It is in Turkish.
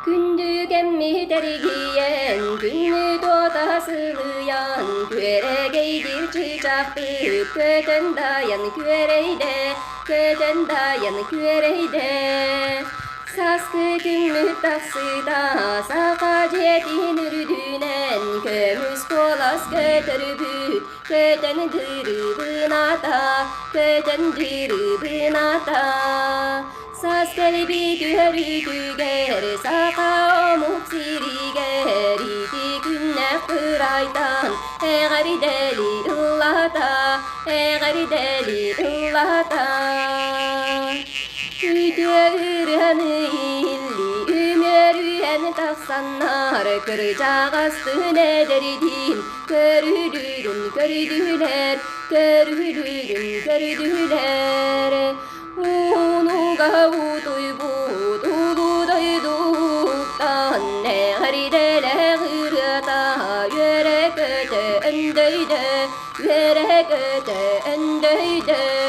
Gündügemmi dergiyen, günü doğda sığlayan, göregeydir çıçaktı, köten dayan göreyde, köten dayan göreyde. Saskı gümmü taksıda, saka jedin ürdünen, kömüs kolas kötürübü, köten dırıbınata, köten dırıbınata. Saskeli görüger, saka omuk siriger, iti günne kıraytan, eğer deli ıllata, eğer deli ıllata. Üdürhanı illi, ümerüyen taksanlar, kıracak astı ne derdin, gördüğün gördüler, gördüğün gördüler. Unuga uduybu, dududuyduğuktan ne haridele hırata, yürek öte endeyde, yürek öte endeyde.